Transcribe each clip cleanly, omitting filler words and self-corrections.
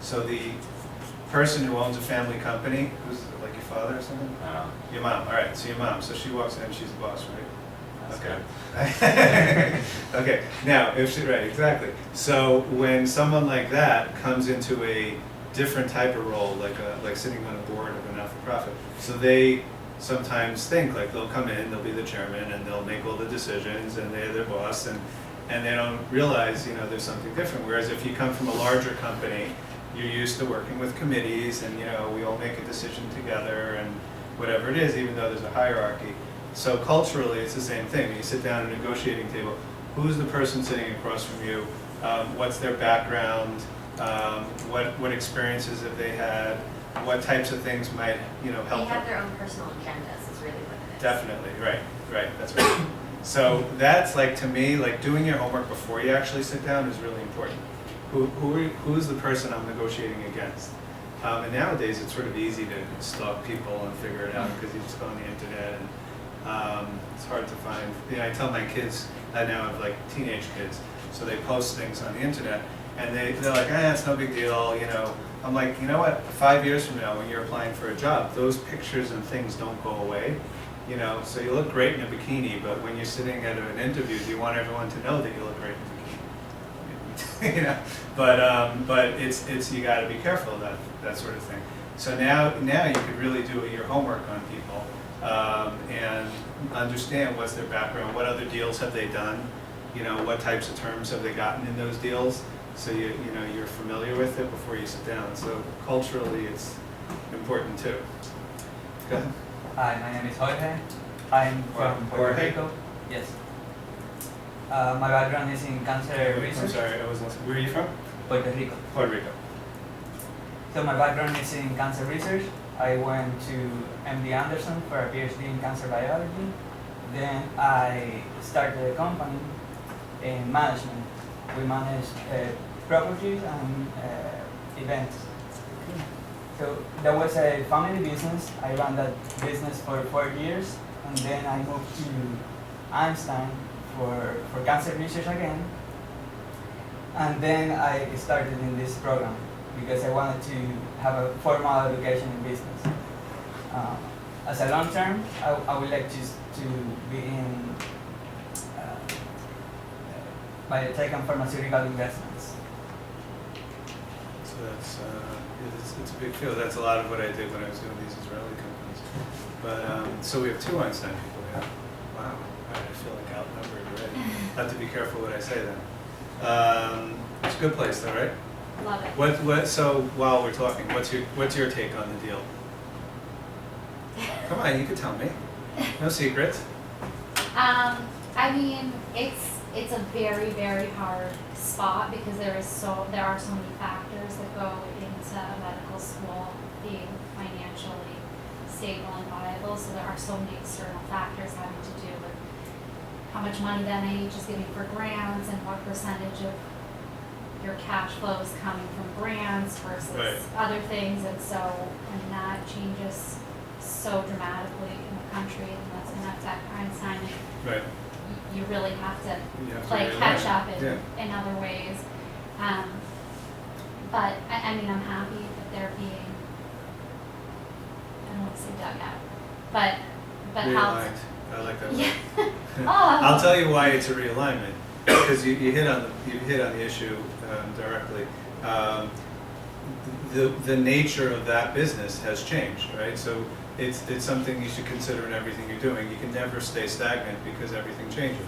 So the person who owns a family company, who's like your father or something? Your mom, all right, so your mom, so she walks in, she's the boss, right? Okay. Okay, now, if she, right, exactly. So when someone like that comes into a different type of role, like sitting on a board of a not-for-profit, so they sometimes think like they'll come in, they'll be the chairman, and they'll make all the decisions, and they're their boss, and they don't realize, you know, there's something different. Whereas if you come from a larger company, you're used to working with committees, and you know, we all make a decision together, and whatever it is, even though there's a hierarchy. So culturally, it's the same thing. When you sit down at a negotiating table, who's the person sitting across from you? What's their background? What experiences have they had? What types of things might, you know, help them? They have their own personal agendas, is really what it is. Definitely, right, that's right. So that's like, to me, like doing your homework before you actually sit down is really important. Who's the person I'm negotiating against? And nowadays it's sort of easy to stalk people and figure it out because you just go on the internet, and it's hard to find. You know, I tell my kids, I now have like teenage kids, so they post things on the internet, and they're like, it's no big deal, you know. I'm like, you know what, 5 years from now when you're applying for a job, those pictures and things don't go away. You know, so you look great in a bikini, but when you're sitting at an interview, you want everyone to know that you look great in a bikini. You know, but it's you got to be careful of that sort of thing. So now you could really do your homework on people and understand what's their background, what other deals have they done, you know, what types of terms have they gotten in those deals, so you know you're familiar with it before you sit down. So culturally, it's important too. Go ahead. Hi, my name is Jorge. I'm from Puerto Rico. Yes. My background is in cancer research. I'm sorry, I was listening. Where are you from? Puerto Rico. Puerto Rico. So my background is in cancer research. I went to MD Anderson for a PhD in cancer biology. Then I started a company in management. We manage properties and events. So that was a family business. I ran that business for 4 years, and then I moved to Einstein for cancer research again. And then I started in this program because I wanted to have a formal education in business. As a long term, I would like to be in biotech and pharmaceutical investments. So that's it's a big field. That's a lot of what I did when I was doing these Israeli companies. But so we have 2 Einstein people here. Wow, I feel like outnumbered already. I have to be careful what I say then. It's a good place though, right? Love it. What? So while we're talking, what's your take on the deal? Come on, you can tell me. No secrets. I mean, it's a very, very hard spot because there are so many factors that go into medical school being financially stable and viable. So there are so many external factors having to do with how much money the NIH is giving for grants and what percentage of your cash flow is coming from grants versus other things, and that changes so dramatically in the country, and that's going to affect Einstein. Right. You really have to play catch up in other ways. But I mean, I'm happy that they're being, I don't want to say dug out, but Realigned. I like that word. Yeah. I'll tell you why it's a realignment, because you hit on the issue directly. The nature of that business has changed, right? So it's something you should consider in everything you're doing. You can never stay stagnant because everything changes,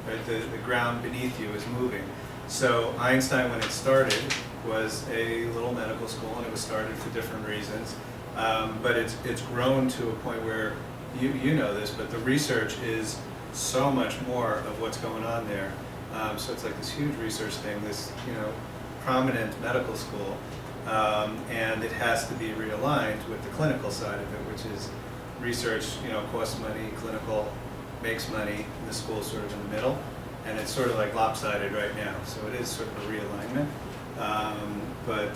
right? The ground beneath you is moving. So Einstein, when it started, was a little medical school, and it was started for different reasons. But it's grown to a point where you know this, but the research is so much more of what's going on there. So it's like this huge research thing, this prominent medical school, and it has to be realigned with the clinical side of it, which is research costs money, clinical makes money, and the school's sort of in the middle, and it's sort of like lopsided right now. So it is sort of a realignment, but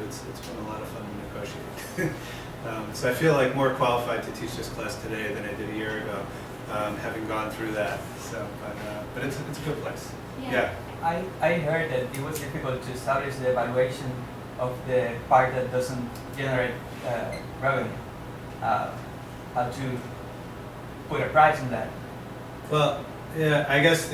it's been a lot of fun to negotiate. So I feel like more qualified to teach this class today than I did a year ago, having gone through that. So, but it's a good place. Yeah. I heard that it was difficult to establish the evaluation of the part that doesn't generate revenue. How to put a price on that. Well, yeah, I guess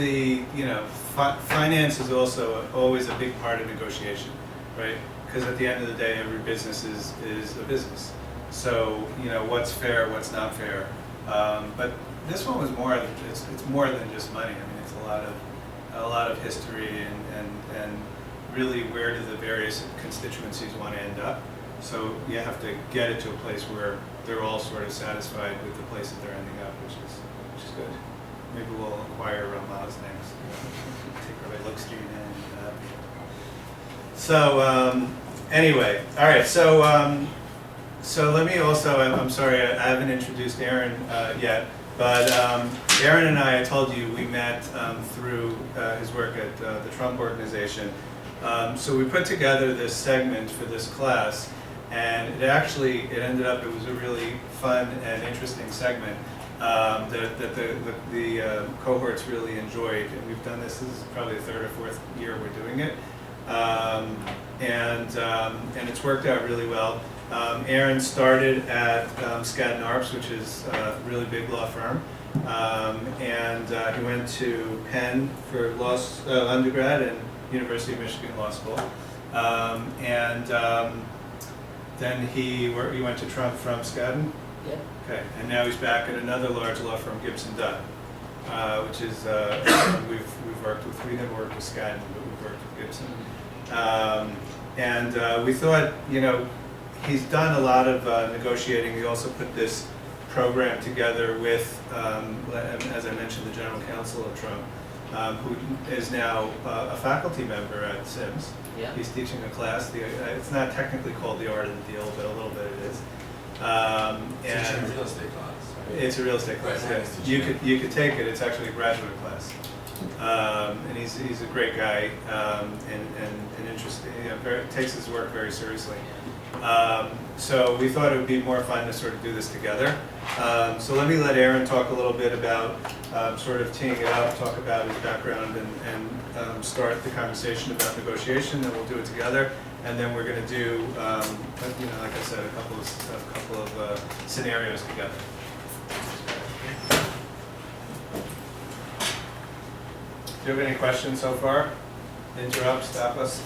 finance is also always a big part of negotiation, right? Because at the end of the day, every business is a business. So, what's fair, what's not fair. But this one was more, it's more than just money. I mean, it's a lot of history and really where do the various constituencies want to end up. So you have to get it to a place where they're all sort of satisfied with the place that they're ending up, which is good. Maybe we'll acquire Rama's next. Take her by Look Street and so anyway, all right. So let me also. I'm sorry, I haven't introduced Aaron yet, but Aaron and I told you we met through his work at the Trump Organization. So we put together this segment for this class. And it ended up, it was a really fun and interesting segment that the cohorts really enjoyed. And we've done this is probably the third or fourth year we're doing it. And it's worked out really well. Aaron started at Skadden Arps, which is a really big law firm. And he went to Penn for undergrad and University of Michigan Law School. Then he went to Trump from Skadden? Yeah. Okay, and now he's back at another large law firm, Gibson Dunn, which is, we've worked with, we never worked with Skadden, but we've worked with Gibson. We thought, he's done a lot of negotiating. He also put this program together with, as I mentioned, the general counsel of Trump, who is now a faculty member at Sims. Yeah. He's teaching a class. It's not technically called The Art of the Deal, but a little bit it is. It's a real estate class. Right? It's a real estate class. Right. Yeah. You could take it. It's actually a graduate class. And he's a great guy and interesting. Takes his work very seriously. So we thought it would be more fun to sort of do this together. So let me let Aaron talk a little bit about sort of teeing it up, talk about his background, and start the conversation about negotiation. Then we'll do it together, and then we're going to do, like I said, a couple of scenarios together. Do you have any questions so far? Interrupt, stop us.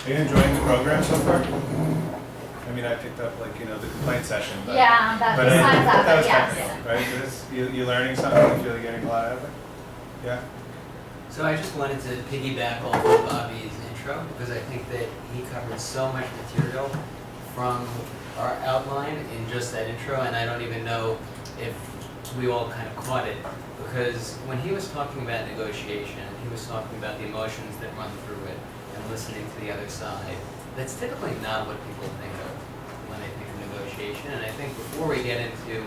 Are you enjoying the program so far? I mean, I picked up the complaint session, but Yeah, but besides that, that was yes. kind of cool, right? So you learning something? You feel like getting a lot out of it? Yeah. So I just wanted to piggyback off of Bobby's intro because I think that he covered so much material from our outline in just that intro, and I don't even know if we all kind of caught it, because when he was talking about negotiation, he was talking about the emotions that run through it and listening to the other side. That's typically not what people think of when they think of negotiation, and I think before we get into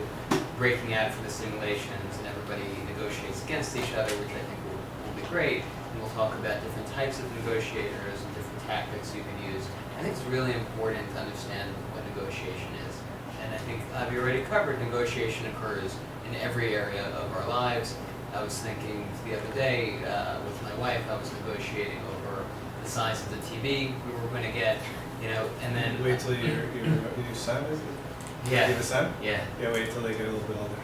breaking out for the simulations and everybody negotiates against each other, which I think will be great, and we'll talk about different types of negotiators and different tactics you can use. I think it's really important to understand what negotiation is. And I think I've already covered negotiation occurs in every area of our lives. I was thinking the other day with my wife, I was negotiating over the size of the TV we were going to get, and then... Wait till your son is it? Yeah. You have a son? Yeah. Yeah, wait till they get a little bit older.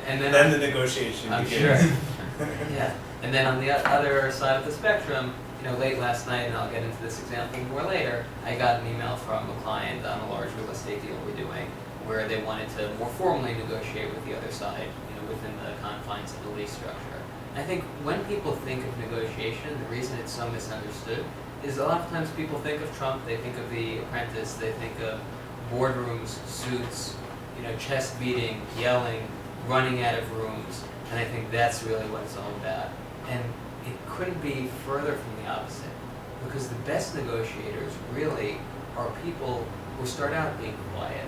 and then the negotiation I'm begins. sure. Yeah. And then on the other side of the spectrum, late last night, and I'll get into this example more later, I got an email from a client on a large real estate deal we're doing where they wanted to more formally negotiate with the other side, within the confines of the lease structure. And I think when people think of negotiation, the reason it's so misunderstood is a lot of times people think of Trump, they think of The Apprentice, they think of boardrooms, suits, chest beating, yelling, running out of rooms, and I think that's really what it's all about. And it couldn't be further from the opposite, because the best negotiators really are people who start out being quiet,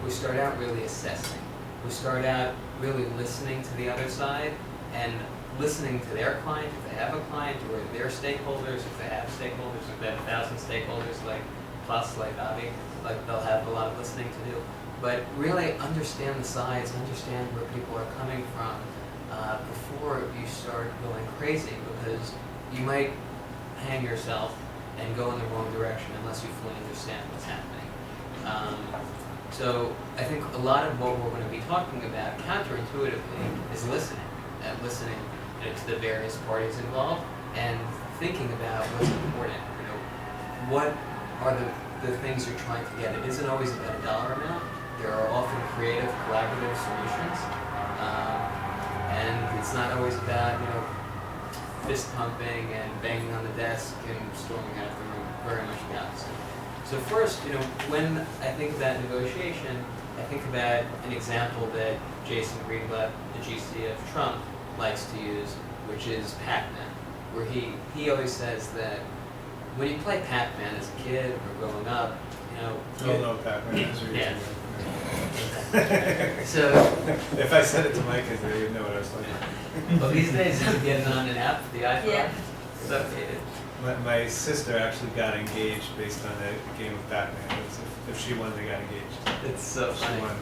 who start out really assessing, who start out really listening to the other side and listening to their client, if they have a client, or their stakeholders, if they have stakeholders, if they have 1,000 stakeholders like Bobby, they'll have a lot of listening to do. But really understand the sides, understand where people are coming from before you start going crazy, because you might hang yourself and go in the wrong direction unless you fully understand what's happening. So I think a lot of what we're going to be talking about counterintuitively is listening, and listening to the various parties involved and thinking about what's important. What are the things you're trying to get? It isn't always about a dollar amount. There are often creative, collaborative solutions, and it's not always about fist pumping and banging on the desk and storming out of the room. Very much the opposite. So first, when I think about negotiation, I think about an example that Jason Greenblatt, the GC of Trump, likes to use, which is Pac-Man, where he always says that when you play Pac-Man as a kid or growing up, No, Pac-Man is Yeah. reasonable. So, If I said it to my kids, they would know what I was talking well, these days you get it on an app, the iPhone. Yeah. It's updated. about. My sister actually got engaged based on a game of Pac-Man. It was if she won, they got engaged. It's so She funny. won.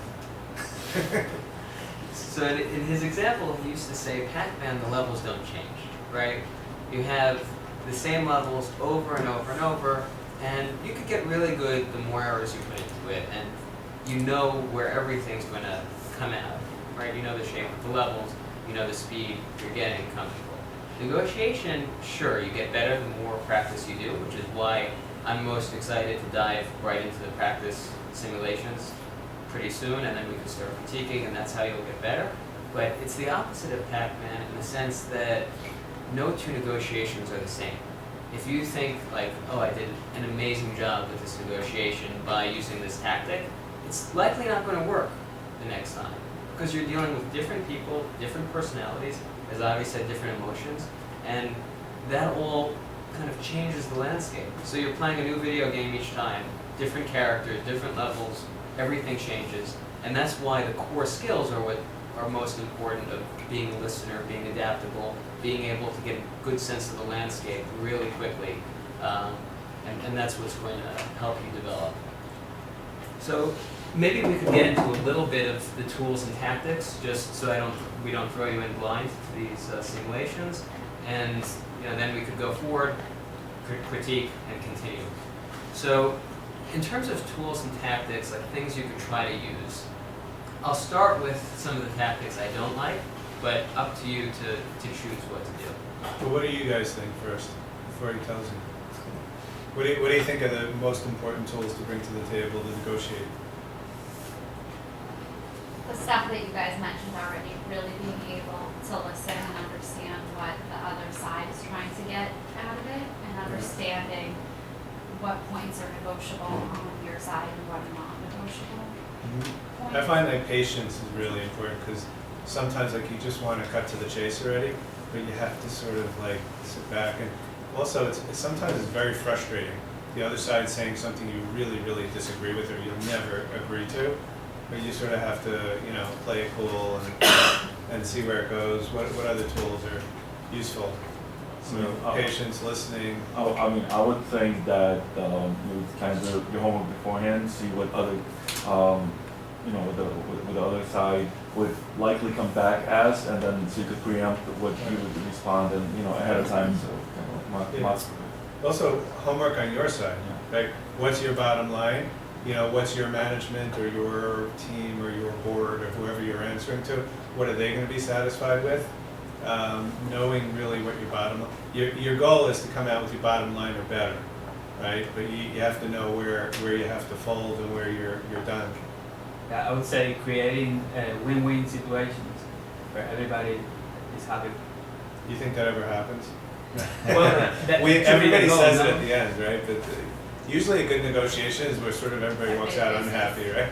So in his example, he used to say, Pac-Man, the levels don't change, right? You have the same levels over and over and over, and you could get really good the more hours you put into it, and you know where everything's going to come out, right? You know the shape of the levels, you know the speed you're getting comfortable. Negotiation, sure, you get better the more practice you do, which is why I'm most excited to dive right into the practice simulations pretty soon, and then we can start critiquing, and that's how you'll get better. But it's the opposite of Pac-Man in the sense that no two negotiations are the same. If you think like, oh, I did an amazing job with this negotiation by using this tactic, it's likely not going to work the next time because you're dealing with different people, different personalities, as Avi said, different emotions, and that all kind of changes the landscape. So you're playing a new video game each time, different characters, different levels, everything changes, and that's why the core skills are what are most important of being a listener, being adaptable, being able to get a good sense of the landscape really quickly, and that's what's going to help you develop. So maybe we could get into a little bit of the tools and tactics, just so we don't throw you in blind to these simulations, and then we could go forward, critique, and continue. So in terms of tools and tactics, like things you could try to use, I'll start with some of the tactics I don't like, but up to you to choose what to do. But what do you guys think first, before he tells you? What do you think are the most important tools to bring to the table to negotiate? The stuff that you guys mentioned already, really being able to listen and understand what the other side is trying to get out of it, and understanding what points are negotiable on your side and what are not negotiable points. I find like patience is really important because sometimes like you just want to cut to the chase already, but you have to sort of like sit back, and also sometimes it's very frustrating. The other side saying something you really, really disagree with or you'll never agree to, but you sort of have to, play it cool and see where it goes. What other tools are useful? So patience, listening. I would think that you would kind of do your homework beforehand, see what other, what the other side would likely come back as, and then so you could preempt what you would respond, and ahead of time. So Also, homework on your side. Like, what's your bottom line? What's your management or your team or your board or whoever you're answering to? What are they going to be satisfied with? Knowing really what your your goal is to come out with your bottom line or better, right? But you have to know where you have to fold and where you're done. Yeah, I would say creating win-win situations where everybody is happy. Do you think that ever happens? Well, Everybody says it at the end, right? But usually a good negotiation is where sort of everybody walks out unhappy, right?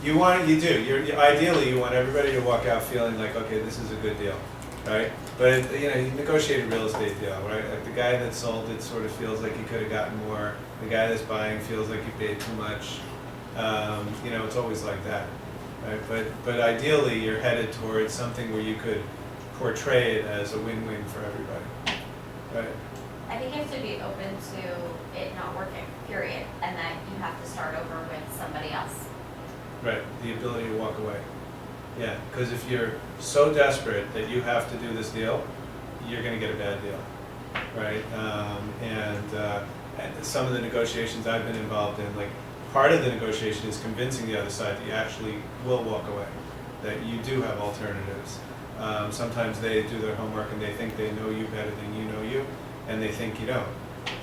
Ideally you want everybody to walk out feeling like, okay, this is a good deal, right? But you negotiate a real estate deal, right? Like the guy that sold it sort of feels like he could have gotten more. The guy that's buying feels like he paid too much. It's always like that, right? But ideally you're headed towards something where you could portray it as a win-win for everybody, right? I think you have to be open to it not working, period, and that you have to start over with somebody else. Right, the ability to walk away. Yeah, because if you're so desperate that you have to do this deal, you're going to get a bad deal. right? And some of the negotiations I've been involved in, like, part of the negotiation is convincing the other side that you actually will walk away, that you do have alternatives. Sometimes they do their homework and they think they know you better than you know you, and they think you don't.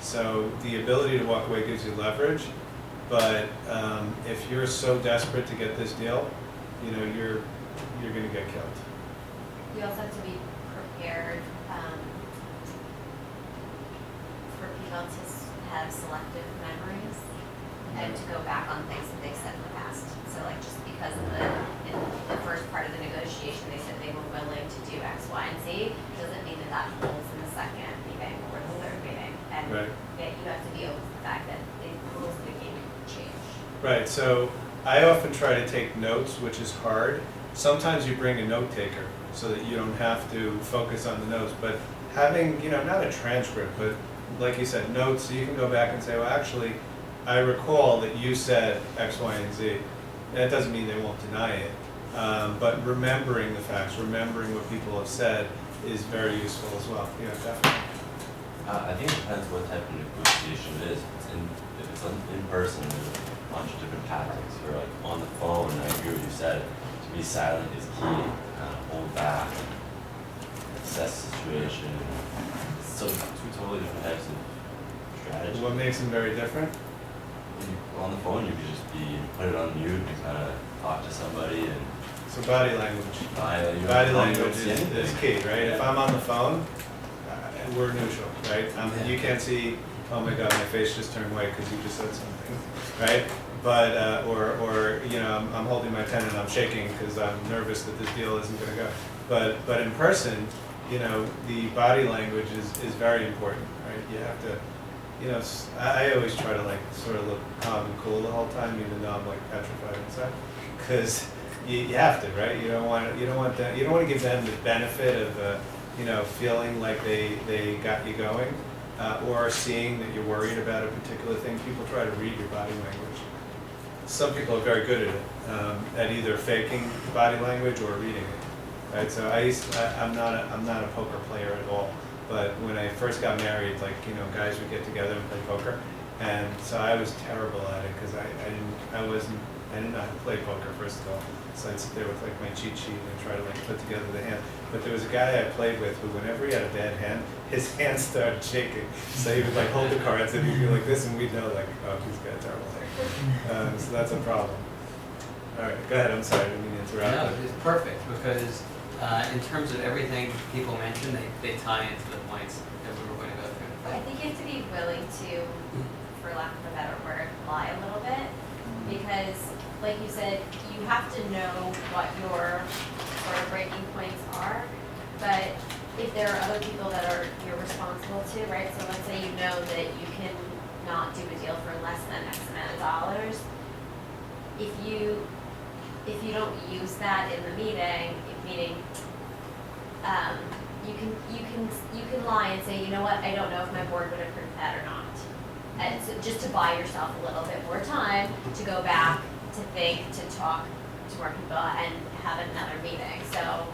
So the ability to walk away gives you leverage, but if you're so desperate to get this deal, you know, you're gonna get killed. You also have to be prepared for people to have selective memories and to go back on things that they said in the past. So like just because in the first part of the negotiation, they said they were willing to do X, Y, and Z, doesn't mean that that holds in the second meeting or the third meeting. And Right. that you have to be open to the fact that the rules of the game change. Right, so I often try to take notes, which is hard. Sometimes you bring a note taker so that you don't have to focus on the notes, but having, you know, not a transcript, but like you said, notes, so you can go back and say, well, actually, I recall that you said X, Y, and Z. That doesn't mean they won't deny it, but remembering the facts, remembering what people have said is very useful as well. Yeah, definitely. I think it depends what type of negotiation it is. If it's in person, there's a bunch of different tactics. Or like on the phone, I agree with what you said. To be silent is key. Kind of hold back, assess the situation. So two totally different types of strategy. What makes them very different? On the phone, you could just put it on mute and kind of talk to somebody and So body language. body Language is key, right? If I'm on the phone, we're neutral, right? You can't see, oh my God, my face just turned white because you just said something, right? But, or you know, I'm holding my pen and I'm shaking because I'm nervous that this deal isn't gonna go. But in person, you know, the body language is very important, right? You have to, you know, I always try to like sort of look calm and cool the whole time, even though I'm like petrified inside, because you have to, right? You don't want to give them the benefit of, you know, feeling like they got you going, or seeing that you're worried about a particular thing. People try to read your body language. Some people are very good at it, at either faking body language or reading it, right? So I'm not a poker player at all. But when I first got married, like, you know, guys would get together and play poker, and so I was terrible at it because I didn't know how to play poker, first of all. So I'd sit there with like my cheat sheet and try to like put together the hand. But there was a guy I played with who, whenever he had a bad hand, his hands started shaking. So he would like hold the cards and he'd be like this, and we'd know like, oh, he's got a terrible hand. So that's a problem. All right, go ahead. I'm sorry, I didn't mean to interrupt. No, it's perfect, because in terms of everything people mentioned, they tie into the points that we were going to go through. I think you have to be willing to, for lack of a better word, lie a little bit, because like you said, you have to know what your sort of breaking points are, but if there are other people that you're responsible to, right? So let's say you know that you can not do a deal for less than X amount of dollars. If you don't use that in the meeting, you can lie and say, you know what, I don't know if my board would approve that or not. And so just to buy yourself a little bit more time to go back, to think, to talk to more people and have another meeting. So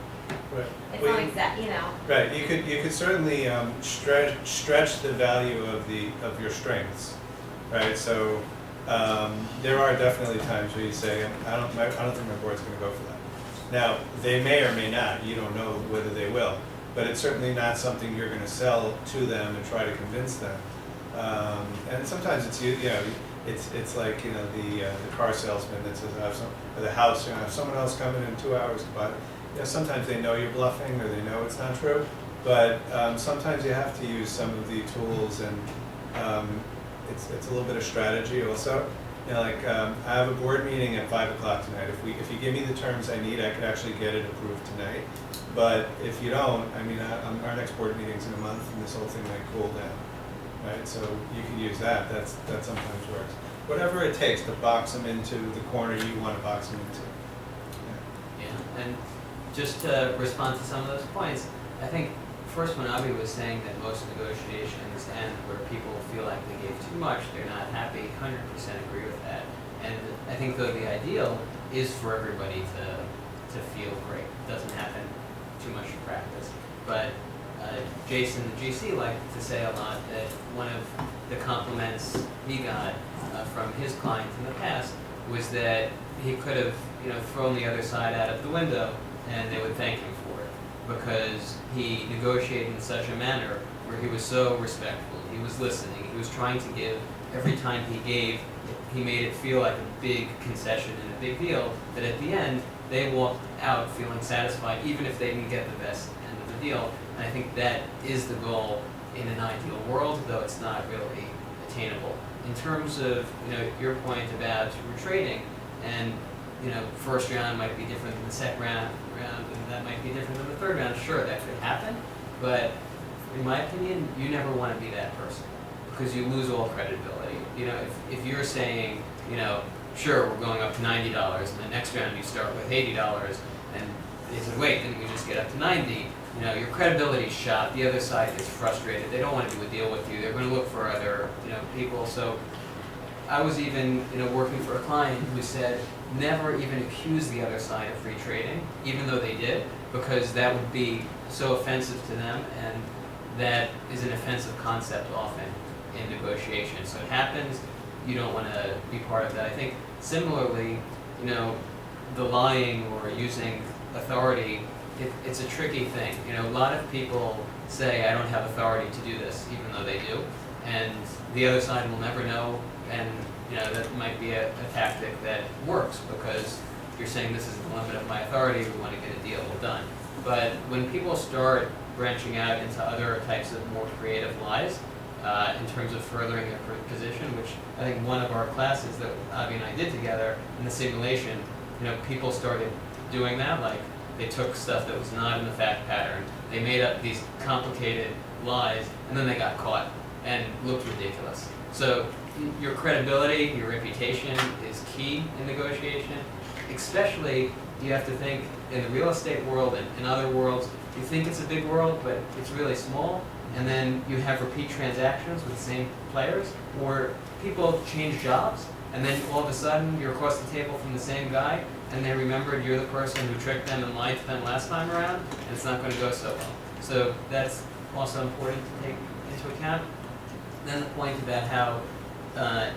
Right. it's Well, not you- exact, you know. Right, you could certainly stretch the value of your strengths, right? So there are definitely times where you say, I don't think my board's going to go for that. Now they may or may not. You don't know whether they will, but it's certainly not something you're going to sell to them and try to convince them. And sometimes it's it's like, you know, the car salesman that says, I have some, or the house, you know, I have someone else coming in 2 hours to buy it. You know, sometimes they know you're bluffing or they know it's not true, but sometimes you have to use some of the tools, and it's a little bit of strategy also. You know, like I have a board meeting at 5 o'clock tonight. If you give me the terms I need, I could actually get it approved tonight. But if you don't, I mean, our next board meeting's in a month, and this whole thing might cool down, right? So you can use that. That sometimes works. Whatever it takes to box them into the corner you want to box them into. Yeah, and just to respond to some of those points, I think first when Avi was saying that most negotiations end where people feel like they gave too much, they're not happy, 100% agree with that. And I think though the ideal is for everybody to feel great. It doesn't happen too much in practice. But Jason, the GC, liked to say a lot that one of the compliments he got from his clients in the past was that he could have, thrown the other side out of the window and they would thank him for it because he negotiated in such a manner where he was so respectful, he was listening, he was trying to give. Every time he gave, he made it feel like a big concession and a big deal, that at the end, they walked out feeling satisfied, even if they didn't get the best end of the deal. And I think that is the goal in an ideal world, though it's not really attainable. In terms of, your point about retrading, and, first round might be different than the second round, and that might be different than the third round, sure, that could happen, but in my opinion, you never want to be that person, because you lose all credibility. If you're saying, sure, we're going up to $90, and the next round you start with $80, and they said, wait, didn't we just get up to 90? Your credibility's shot, the other side gets frustrated, they don't want to do a deal with you, they're going to look for other, people. So I was even, working for a client who said, never even accuse the other side of free trading, even though they did, because that would be so offensive to them, and that is an offensive concept often in negotiation. So it happens, you don't want to be part of that. I think similarly, the lying or using authority, it's a tricky thing. A lot of people say, I don't have authority to do this, even though they do, and the other side will never know, and that might be a tactic that works because you're saying this is the limit of my authority, we want to get a deal done. But when people start branching out into other types of more creative lies, in terms of furthering their position, which I think one of our classes that Avi and I did together in the simulation, people started doing that, like they took stuff that was not in the fact pattern, they made up these complicated lies, and then they got caught and looked ridiculous. So your credibility, your reputation is key in negotiation, especially you have to think in the real estate world and in other worlds, you think it's a big world, but it's really small. And then you have repeat transactions with the same players, or people change jobs, and then all of a sudden you're across the table from the same guy, and they remembered you're the person who tricked them and lied to them last time around, and it's not going to go so well. So that's also important to take into account. Then the point about how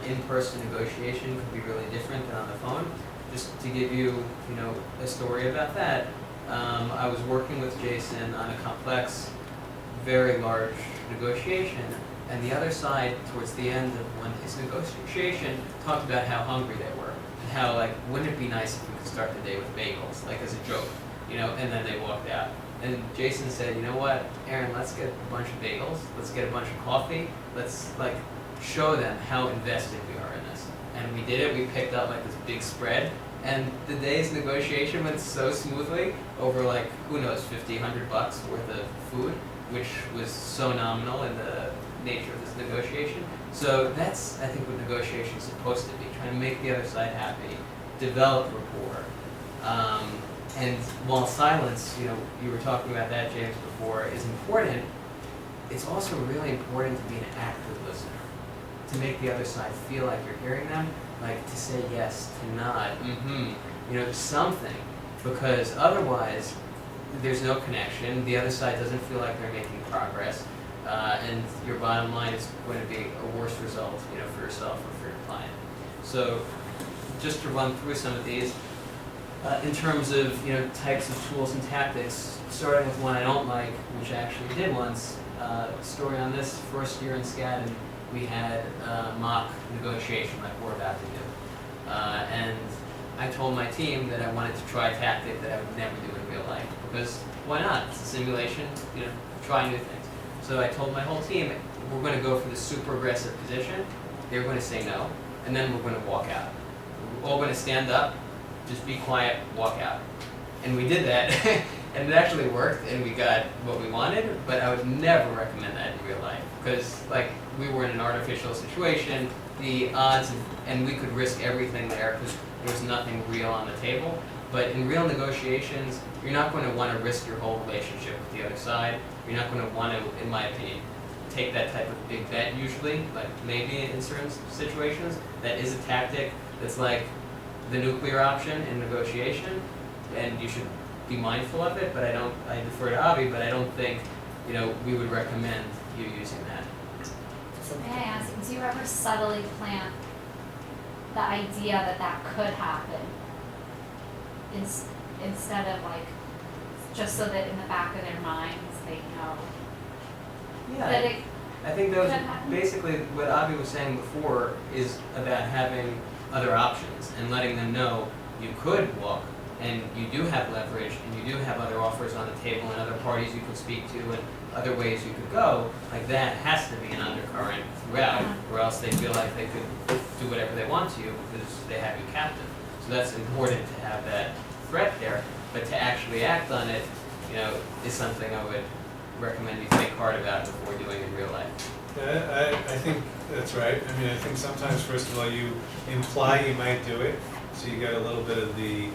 in-person negotiation could be really different than on the phone. Just to give you, a story about that, I was working with Jason on a complex, very large negotiation, and the other side, towards the end of one his negotiation, talked about how hungry they were, and how, wouldn't it be nice if we could start the day with bagels, as a joke, and then they walked out. And Jason said, you know what, Aaron, let's get a bunch of bagels, let's get a bunch of coffee, let's, show them how invested we are in this. And we did it, we picked up, this big spread, and the day's negotiation went so smoothly over, who knows, $50, $100 worth of food, which was so nominal in the nature of this negotiation. So that's, I think, what negotiation is supposed to be, trying to make the other side happy, develop rapport. And while silence, you were talking about that, James, before, is important, it's also really important to be an active listener, to make the other side feel like you're hearing them, to say yes, to nod, something, because otherwise, there's no connection, the other side doesn't feel like they're making progress, and your bottom line is going to be a worse result, for yourself or for your client. So, just to run through some of these, in terms of, types of tools and tactics, starting with one I don't like, which I actually did once, story on this, first year in Skadden, we had mock negotiation like we're about to do. And I told my team that I wanted to try a tactic that I would never do in real life, because why not? It's a simulation, try new things. So I told my whole team, we're going to go for the super aggressive position, they're going to say no, and then we're going to walk out. We're all going to stand up, just be quiet, walk out. And we did that, and it actually worked, and we got what we wanted, but I would never recommend that in real life, because we were in an artificial situation, the odds, and we could risk everything there, because there was nothing real on the table. But in real negotiations, you're not going to want to risk your whole relationship with the other side. You're not going to want to, in my opinion, take that type of big bet usually, maybe in certain situations. That is a tactic that's like the nuclear option in negotiation, and you should be mindful of it, but I defer to Avi, but I don't think you know, we would recommend you using that. So may I ask, do you ever subtly plant the idea that that could happen? Instead of like, just so that in the back of their minds, they know that it I think those, could happen? basically, what Avi was saying before is about having other options and letting them know you could walk and you do have leverage and you do have other offers on the table and other parties you could speak to and other ways you could go. Like that has to be an undercurrent throughout, or else they feel like they could do whatever they want to you because they have you captive. So that's important to have that threat there, but to actually act on it, you know, is something I would recommend you think hard about before doing in real life. Yeah, I think that's right. I mean, I think sometimes, first of all, you imply you might do it, so you get a little bit of the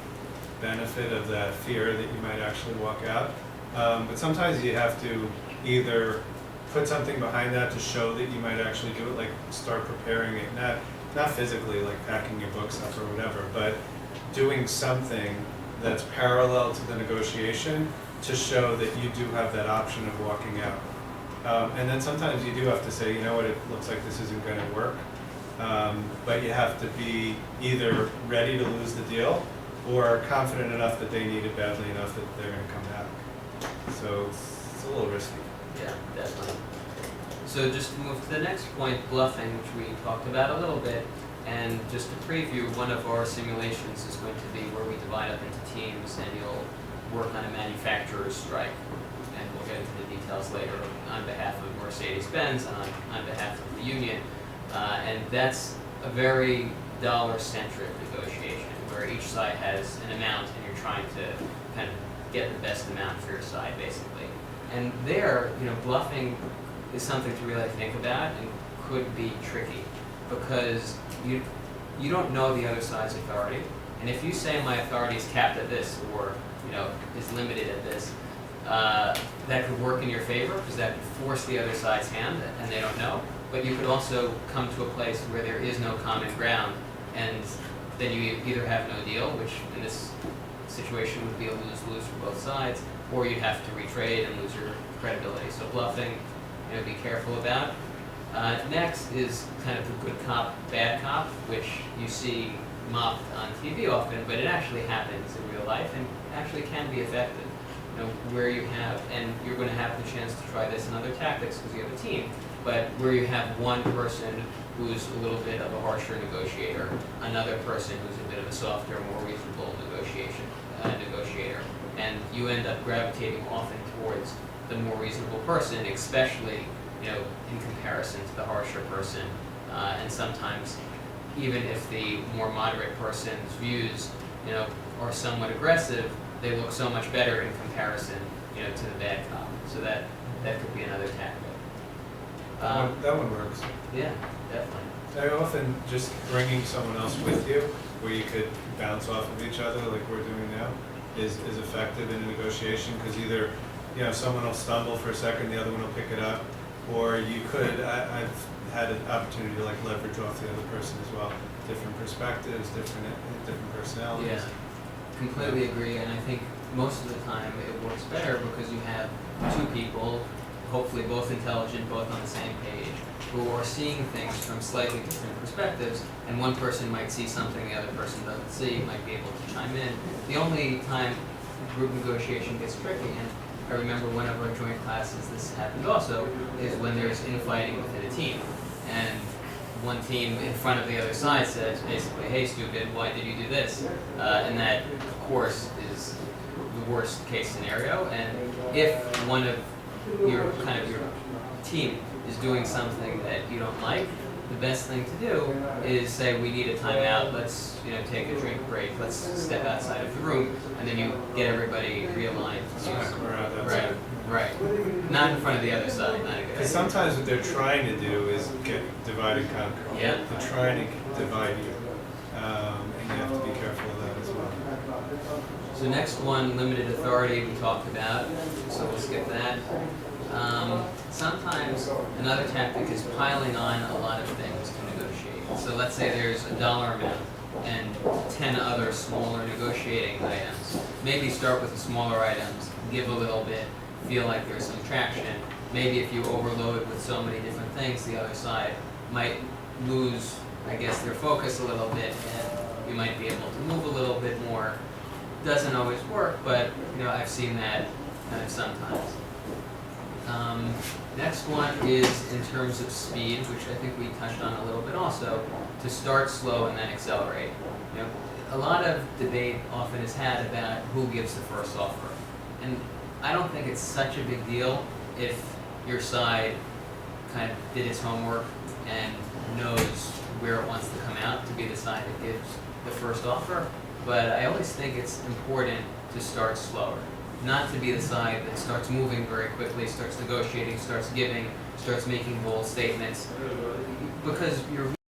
benefit of that fear that you might actually walk out. But sometimes you have to either put something behind that to show that you might actually do it, like start preparing it, not physically, like packing your books up or whatever, but doing something that's parallel to the negotiation to show that you do have that option of walking out. And then sometimes you do have to say, you know what, it looks like this isn't going to work. But you have to be either ready to lose the deal or confident enough that they need it badly enough that they're going to come back. So it's a little risky. Yeah, definitely. So just to move to the next point, bluffing, which we talked about a little bit, and just to preview, one of our simulations is going to be where we divide up into teams and you'll work on a manufacturer's strike. And we'll get into the details later on behalf of Mercedes-Benz and on behalf of the union. And that's a very dollar-centric negotiation where each side has an amount and you're trying to kind of get the best amount for your side, basically. And there, you know, bluffing is something to really think about and could be tricky because you don't know the other side's authority. And if you say my authority is capped at this or, you know, is limited at this, that could work in your favor because that could force the other side's hand and they don't know. But you could also come to a place where there is no common ground and then you either have no deal, which in this situation would be a lose-lose for both sides, or you'd have to retrade and lose your credibility. So bluffing, you know, be careful about. Next is kind of the good cop, bad cop, which you see mocked on TV often, but it actually happens in real life and actually can be effective. You know, where you have, and you're going to have the chance to try this in other tactics because you have a team, but where you have one person who's a little bit of a harsher negotiator, another person who's a bit of a softer, more reasonable negotiator, and you end up gravitating often towards the more reasonable person, especially, you know, in comparison to the harsher person, and sometimes even if the more moderate person's views, you know, are somewhat aggressive, they look so much better in comparison, you know, to the bad cop. So that could be another tactic. That one works. Yeah, definitely. I often just bringing someone else with you, where you could bounce off of each other like we're doing now, is effective in a negotiation because either, you know, someone will stumble for a second, the other one will pick it up, or you could. I've had an opportunity to like leverage off the other person as well. Different perspectives, different personalities. Yeah, completely agree. And I think most of the time it works better because you have two people, hopefully both intelligent, both on the same page, who are seeing things from slightly different perspectives, and one person might see something the other person doesn't see, might be able to chime in. The only time group negotiation gets tricky, and I remember one of our joint classes, this happened also, is when there's infighting within a team, and one team in front of the other side says basically, hey stupid, why did you do this? And that, of course, is the worst case scenario, and if one of your team is doing something that you don't like, the best thing to do is say we need a timeout, let's, you know, take a drink break, let's step outside of the room, and then you get everybody realigned. Right. Not in front of the other side, not a good Because idea. sometimes what they're trying to do is get divide and conquer. Yeah. They're trying to divide you, and you have to be careful of that as well. So next one, limited authority, we talked about, so we'll skip that. Sometimes another tactic is piling on a lot of things to negotiate. So let's say there's a dollar amount and 10 other smaller negotiating items. Maybe start with the smaller items, give a little bit, feel like there's some traction. Maybe if you overload with so many different things, the other side might lose, I guess, their focus a little bit, and you might be able to move a little bit more. Doesn't always work, but I've seen that kind of sometimes. Next one is in terms of speed, which I think we touched on a little bit also, to start slow and then accelerate. A lot of debate often is had about who gives the first offer. And I don't think it's such a big deal if your side kind of did its homework and knows where it wants to come out to be the side that gives the first offer. But I always think it's important to start slower. Not to be the side that starts moving very quickly, starts negotiating, starts giving, starts making bold statements. Because you're